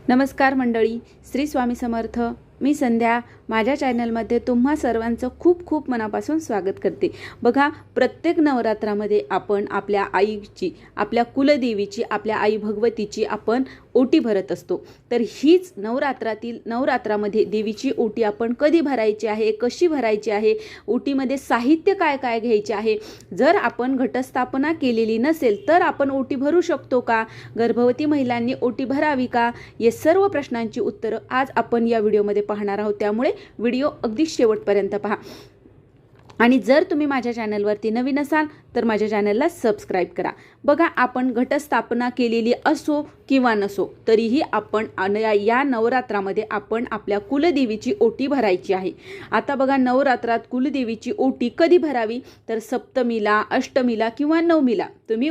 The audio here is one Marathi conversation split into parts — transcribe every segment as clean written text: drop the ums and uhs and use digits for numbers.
नमस्कार मंडळी, श्री स्वामी समर्थ. मी संध्या. माझ्या चॅनलमध्ये तुम्हा सर्वांचं खूप खूप मनापासून स्वागत करते. बघा, प्रत्येक नवरात्रामध्ये आपण आपल्या आईची, आपल्या कुलदेवीची, आपल्या आई भगवतीची आपण ओटी भरत असतो. तर हीच नवरात्रामध्ये देवीची ओटी आपण कधी भरायची आहे, कशी भरायची आहे, ओटीमध्ये साहित्य काय काय घ्यायचे आहे, जर आपण घटस्थापना केलेली नसेल तर आपण ओटी भरू शकतो का, गर्भवती महिलांनी ओटी भरावी का, या सर्व प्रश्नांची उत्तरं आज आपण या व्हिडिओमध्ये पाहणार आहोत. त्यामुळे व्हिडिओ अगदी शेवटपर्यंत पहा. आणि जर तुम्ही माझ्या चॅनलवरती नवीन असाल तर माझ्या चॅनलला सबस्क्राईब करा. बघा, आपण घटस्थापना केलेली असो किंवा नसो तरीही आपण या नवरात्रामध्ये आपण आपल्या कुलदेवीची ओटी भरायची आहे. आता बघा, नवरात्रात कुलदेवीची ओटी कधी भरावी तर सप्तमीला, अष्टमीला किंवा नवमीला तुम्ही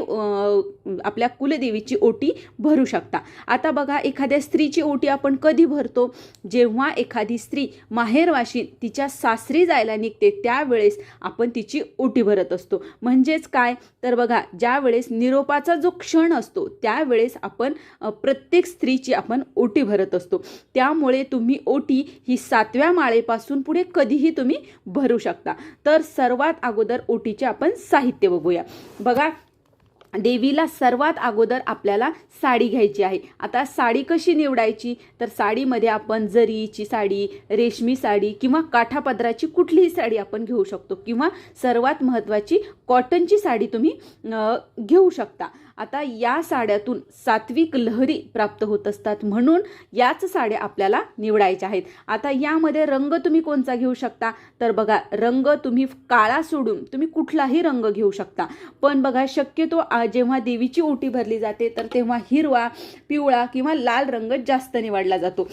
आपल्या कुलदेवीची ओटी भरू शकता. आता बघा, एखाद्या स्त्रीची ओटी आपण कधी भरतो, जेव्हा एखादी स्त्री माहेरवाशी तिच्या सासरी जायला निघते त्यावेळेस आपण तिची ओटी भरत असतो. म्हणजेच काय तर बघा, ज्या वेळेस निरोपाचा जो क्षण असतो त्यावेळेस आपण प्रत्येक स्त्रीची आपण ओटी भरत असतो. त्यामुळे तुम्ही ओटी ही 7व्या माळेपासून पुढे कधीही तुम्ही भरू शकता. तर सर्वात अगोदर ओटीचे आपण साहित्य बघूया. बघा, देवीला सर्वात अगोदर आपल्याला साडी घ्यायची आहे. आता साडी कशी निवडायची तर साडीमध्ये आपण जरीची साडी, रेशमी साडी किंवा काठापदराची कुठलीही साडी आपण घेऊ शकतो, किंवा सर्वात महत्त्वाची कॉटनची साडी तुम्ही घेऊ शकता. आता या साड्यातून सात्विक लहरी प्राप्त होत असतात, म्हणून याच साड्या आपल्याला निवडायच्या आहेत. आता यामध्ये रंग तुम्ही कोणता घेऊ शकता तर बघा, रंग तुम्ही काळा सोडून तुम्ही कुठलाही रंग घेऊ शकता. पण बघा, शक्यतो जेव्हा देवीची ओटी भरली जाते तर तेव्हा हिरवा, पिवळा किंवा लाल रंग जास्त निवडला जातो.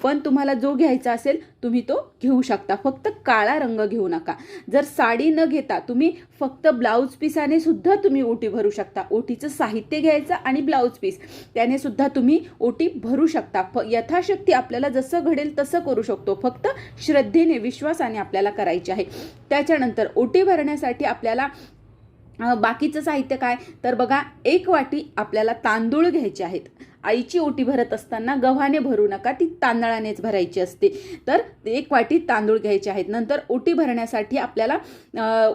पण तुम्हाला जो घ्यायचा असेल तुम्ही तो घेऊ शकता, फक्त काळा रंग घेऊ नका. जर साडी न घेता तुम्ही फक्त ब्लाऊज पीसाने सुद्धा तुम्ही ओटी भरू शकता. ओटीचं साहित्य घ्यायचं आणि ब्लाऊज पीस, त्याने सुद्धा तुम्ही ओटी भरू शकता. यथाशक्ती आपल्याला जसं घडेल तसं करू शकतो, फक्त श्रद्धेने, विश्वासाने आपल्याला करायचे आहे. त्याच्यानंतर ओटी भरण्यासाठी आपल्याला बाकीचं साहित्य काय तर बघा, 1 वाटी आपल्याला तांदूळ घ्यायचे आहेत. आईची ओटी भरत असताना गव्हाने भरू नका, ती तांदळानेच भरायची असते. तर 1 वाटी तांदूळ घ्यायचे आहेत. नंतर ओटी भरण्यासाठी आपल्याला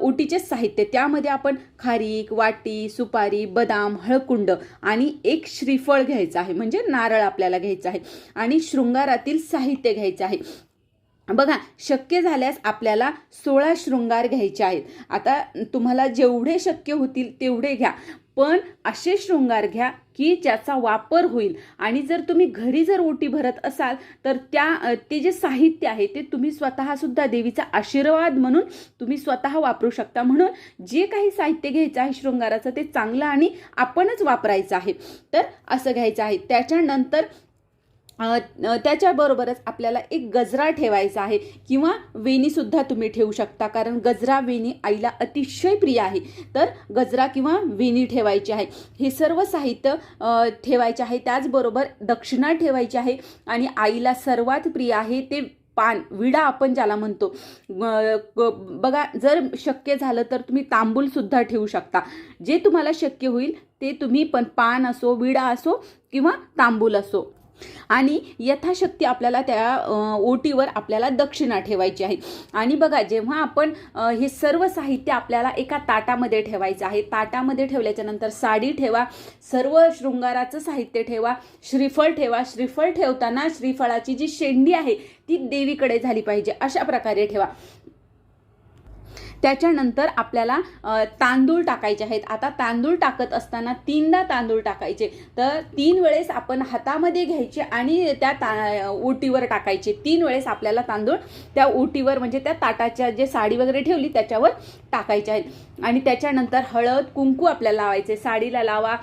ओटीचे साहित्य, त्यामध्ये आपण खारीक, वाटी, सुपारी, बदाम, हळकुंड आणि 1 श्रीफळ घ्यायचं आहे, म्हणजे नारळ आपल्याला घ्यायचं आहे, आणि शृंगारातील साहित्य घ्यायचं आहे. बघा, शक्य झाल्यास आपल्याला 16 शृंगार घ्यायचे आहेत. आता तुम्हाला जेवढे शक्य होतील तेवढे घ्या, पण असे शृंगार घ्या की ज्याचा वापर होईल. आणि जर तुम्ही घरी जर ओटी भरत असाल तर ते जे साहित्य आहे ते तुम्ही स्वतः सुद्धा देवीचा आशीर्वाद म्हणून तुम्ही स्वतः वापरू शकता. म्हणून जे काही साहित्य घ्यायचं आहे शृंगाराचं ते चांगलं आणि आपणच वापरायचं आहे. तर असं घ्यायचं आहे. त्याच्यानंतर त्याच्याबरोबरच आपल्याला 1 गजरा ठेवायचा आहे, किंवा वेणी सुद्धा तुम्ही ठेवू शकता, कारण गजरा, वेणी आईला अतिशय प्रिय आहे. तर गजरा किंवा वेणी ठेवायची आहे. हे सर्व साहित्य ठेवायचे आहे. त्याचबरोबर दक्षिणा ठेवायची आहे, आणि आईला सर्वात प्रिय आहे ते पान, विडा आपण ज्याला म्हणतो. बघा, जर शक्य झालं तर तुम्ही तांबूल सुद्धा ठेवू शकता. जे तुम्हाला शक्य होईल ते तुम्ही, पण पान असो, विडा असो किंवा तांबूल असो. आणि यथाशक्ती आपल्याला त्या ओटीवर आपल्याला दक्षिणा ठेवायची आहे. आणि बघा, जेव्हा आपण हे सर्व साहित्य आपल्याला एका ताटामध्ये ठेवायचं आहे. ताटामध्ये ठेवल्याच्या नंतर साडी ठेवा, सर्व शृंगाराचं साहित्य ठेवा, श्रीफळ ठेवा. श्रीफळ ठेवताना श्रीफळाची जी शेंडी आहे ती देवीकडे झाली पाहिजे, अशा प्रकारे ठेवा. त्याच्यानंतर आपल्याला तांदूळ टाकायचे आहेत. आता तांदूळ टाकत असताना 3दा तांदूळ टाकायचे. तर 3 वेळेस आपण हातामध्ये घ्यायचे आणि त्या ओटीवर टाकायचे. 3 वेळेस आपल्याला तांदूळ त्या ओटीवर, म्हणजे त्या ताटाच्या जे साडी वगैरे ठेवली त्याच्यावर टाकायचे आहेत. आणि त्याच्यानंतर हळद, कुंकू आपल्याला लावायचे. साडीला लावा,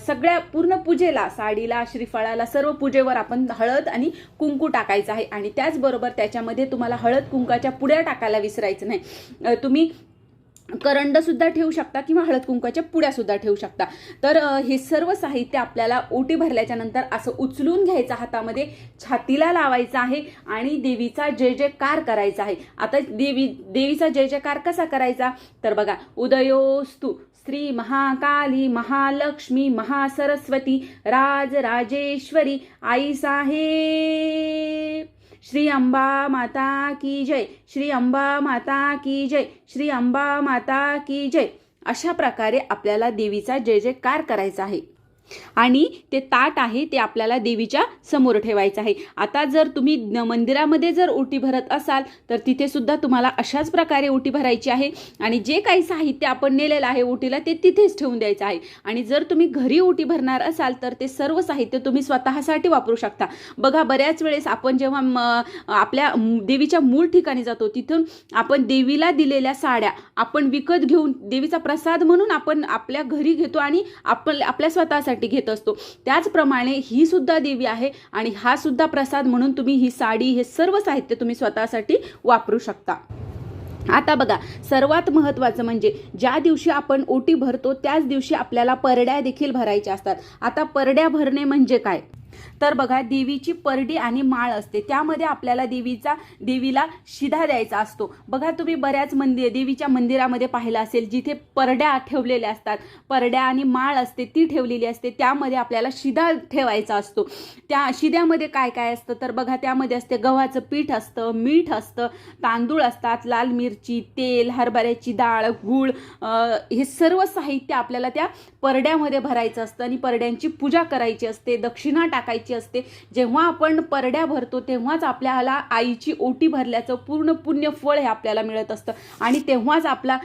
सगळ्या पूर्ण पूजेला, साडीला, श्रीफळाला, सर्व पूजेवर आपण हळद आणि कुंकू टाकायचं आहे. आणि त्याचबरोबर त्याच्यामध्ये तुम्हाला हळद कुंकाच्या पुड्या टाकायला विसरायचं नाही. तुम्ही करंड सुद्धा ठेवू शकता किंवा हळद कुंकाच्या पुड्या सुद्धा ठेवू शकता. तर हे सर्व साहित्य आपल्याला ओटी भरल्याच्या नंतर असं उचलून घ्यायचं, हातामध्ये छातीला लावायचं आहे आणि देवीचा जय जयकार करायचा आहे. आता देवीचा जय जयकार कसा करायचा तर बघा, उदयोस्तु श्री महाकाली महालक्ष्मी महासरस्वती राजराजेश्वरी आई साहेब, श्री अंबा माता की जय, श्री अंबा माता की जय, श्री अंबा माता की जय. अशा प्रकारे आपल्याला देवीचा जय जयकार करायचा आहे आणि ते ताट आहे ते आपल्याला देवीच्या समोर ठेवायचं आहे. आता जर तुम्ही मंदिरामध्ये जर ओटी भरत असाल तर तिथे सुद्धा तुम्हाला अशाच प्रकारे ओटी भरायची आहे आणि जे काही साहित्य आपण नेलेलं आहे ओटीला ते तिथेच ठेवून द्यायचं आहे. आणि जर तुम्ही घरी ओटी भरणार असाल तर ते सर्व साहित्य तुम्ही स्वतःसाठी वापरू शकता. बघा, बऱ्याच वेळेस आपण जेव्हा आपल्या देवीच्या मूळ ठिकाणी जातो तिथून आपण देवीला दिलेल्या साड्या आपण विकत घेऊन देवीचा प्रसाद म्हणून आपण आपल्या घरी घेतो आणि आपल्या स्वतःसाठी घेत असतो. त्याचप्रमाणे ही सुद्धा देवी आहे आणि हा सुद्धा प्रसाद म्हणून तुम्ही ही साडी हे सर्व साहित्य तुम्ही स्वतःसाठी वापरू शकता. आता बघा, सर्वात महत्त्वाचं म्हणजे ज्या दिवशी आपण ओटी भरतो त्याच दिवशी आपल्याला परड्या देखील भरायच्या असतात. आता परड्या भरणे म्हणजे काय तर बघा, देवीची परडी आणि माळ असते त्यामध्ये आपल्याला देवीला शिधा द्यायचा असतो. बघा, तुम्ही बऱ्याच देवीच्या मंदिरामध्ये पाहिलं असेल जिथे परड्या ठेवलेल्या असतात, परड्या आणि माळ असते ती ठेवलेली असते, त्यामध्ये आपल्याला शिधा ठेवायचा असतो. त्या शिद्यामध्ये काय काय असतं तर बघा, त्यामध्ये असते गव्हाचं पीठ असतं, मीठ असतं, तांदूळ असतात, लाल मिरची, तेल, हरभऱ्याची डाळ, गूळ, हे सर्व साहित्य आपल्याला त्या परड्यामध्ये भरायचं असतं आणि परड्यांची पूजा करायची असते, दक्षिणा टाकायची असते. जेव्हा आपण परड्या भरतो तेव्हाच आपल्याला आईची ओटी भरल्याचं पूर्ण पुण्य फळ हे आपल्याला मिळत असतं आणि तेव्हाच आपला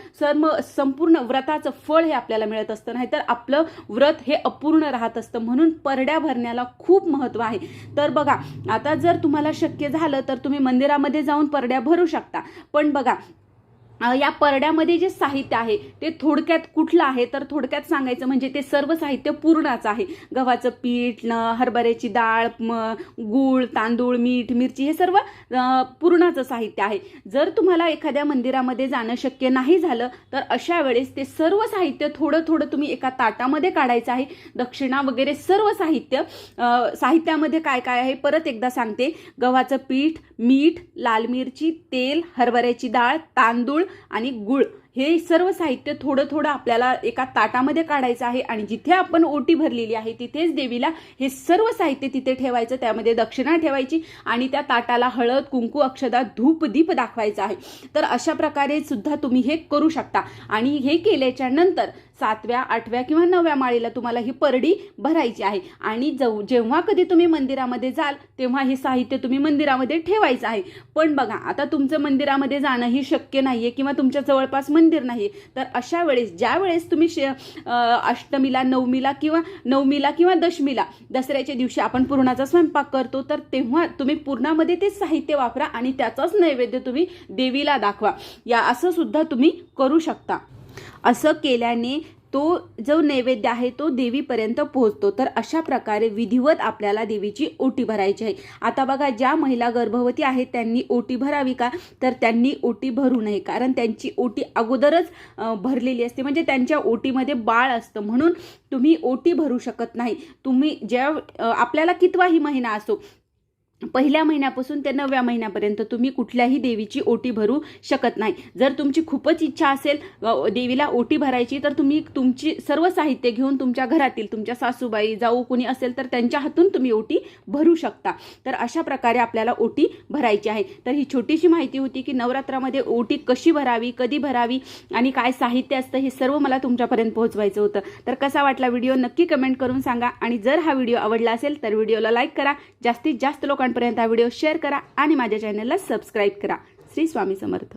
संपूर्ण व्रताचं फळ हे आपल्याला मिळत असतं, नाहीतर आपलं व्रत हे अपूर्ण राहत असतं. म्हणून परड्या भरण्याला खूप महत्त्व आहे. तर बघा, आता जर तुम्हाला शक्य झालं तर तुम्ही मंदिरामध्ये जाऊन परड्या भरू शकता. पण बघा, या परड्यामध्ये जे साहित्य आहे ते थोडक्यात कुठलं आहे तर थोडक्यात सांगायचं म्हणजे ते सर्व साहित्य पूर्णाचं आहे. गव्हाचं पीठ, हरभऱ्याची डाळ, गूळ, तांदूळ, मीठ, मिरची हे सर्व पूर्णाचं साहित्य आहे. जर तुम्हाला एखाद्या मंदिरामध्ये जाणं शक्य नाही झालं तर अशा वेळेस ते सर्व साहित्य थोडं थोडं तुम्ही एका ताटामध्ये काढायचं आहे. दक्षिणा वगैरे सर्व साहित्यामध्ये काय काय आहे परत एकदा सांगते. गव्हाचं पीठ, मीठ, लाल मिरची, तेल, हरभऱ्याची डाळ, तांदूळ आणि गूळ हे सर्व साहित्य थोडं थोडं आपल्याला एका ताटामध्ये काढायचं आहे आणि जिथे आपण ओटी भरलेली आहे तिथेच देवीला हे सर्व साहित्य तिथे ठेवायचं. त्यामध्ये दक्षिणा ठेवायची आणि त्या ताटाला हळद, कुंकू, अक्षता, धूप, दीप दाखवायचा आहे. तर अशा प्रकारे सुद्धा तुम्ही हे करू शकता आणि हे केल्याच्या नंतर 7व्या, 8व्या किंवा 9व्या माळीला तुम्हाला ही परडी भरायची आहे आणि जेव्हा कधी तुम्ही मंदिरामध्ये जाल तेव्हा हे साहित्य तुम्ही मंदिरामध्ये ठेवायचं आहे. पण बघा, आता तुमचं मंदिरामध्ये जाणं ही शक्य नाहीये किंवा तुमच्या जवळपास मंदिर नाही, तर अशा वेळेस ज्या वेळेस तुम्ही अष्टमीला, नवमीला किंवा दशमीला, दसऱ्याच्या दिवशी आपण पुरणाचा स्वयंपाक करतो, तर तेव्हा तुम्ही पुरणामध्ये ते साहित्य वापरा आणि त्याचाच नैवेद्य तुम्ही देवीला दाखवा. असं सुद्धा तुम्ही करू शकता. असं केल्याने तो जो नैवेद्य आहे तो देवीपर्यंत पोहोचतो. तर अशा प्रकारे विधिवत आपल्याला देवीची ओटी भरायची आहे. आता बघा, ज्या महिला गर्भवती आहेत त्यांनी ओटी भरावी का तर त्यांनी ओटी भरू नये, कारण त्यांची ओटी अगोदरच भरलेली असते, म्हणजे त्यांच्या ओटीमध्ये बाळ असतं, म्हणून तुम्ही ओटी भरू शकत नाही. तुम्ही आपल्याला कितवाही महिना असो, पहिल्या महिन्यापासून ते 9व्या महिन्यापर्यंत तुम्ही कुठल्याही देवीची ओटी भरू शकत नाही. जर तुमची खूपच इच्छा असेल देवीला ओटी भरायची तर तुम्ही तुमची सर्व साहित्य घेऊन तुमच्या घरातील तुमच्या सासूबाई, जाऊ कोणी असेल तर त्यांच्या हातून तुम्ही ओटी भरू शकता. तर अशा प्रकारे आपल्याला ओटी भरायची आहे. तर ही छोटीशी माहिती होती की नवरात्रामध्ये ओटी कशी भरावी, कधी भरावी आणि काय साहित्य असतं हे सर्व मला तुमच्यापर्यंत पोहोचवायचं होतं. तर कसा वाटला व्हिडिओ नक्की कमेंट करून सांगा आणि जर हा व्हिडिओ आवडला असेल तर व्हिडिओला लाईक करा, जास्तीत जास्त लोकांपर्यंत हा व्हिडिओ शेअर करा आणि माझ्या चॅनलला सबस्क्राईब करा. श्री स्वामी समर्थ.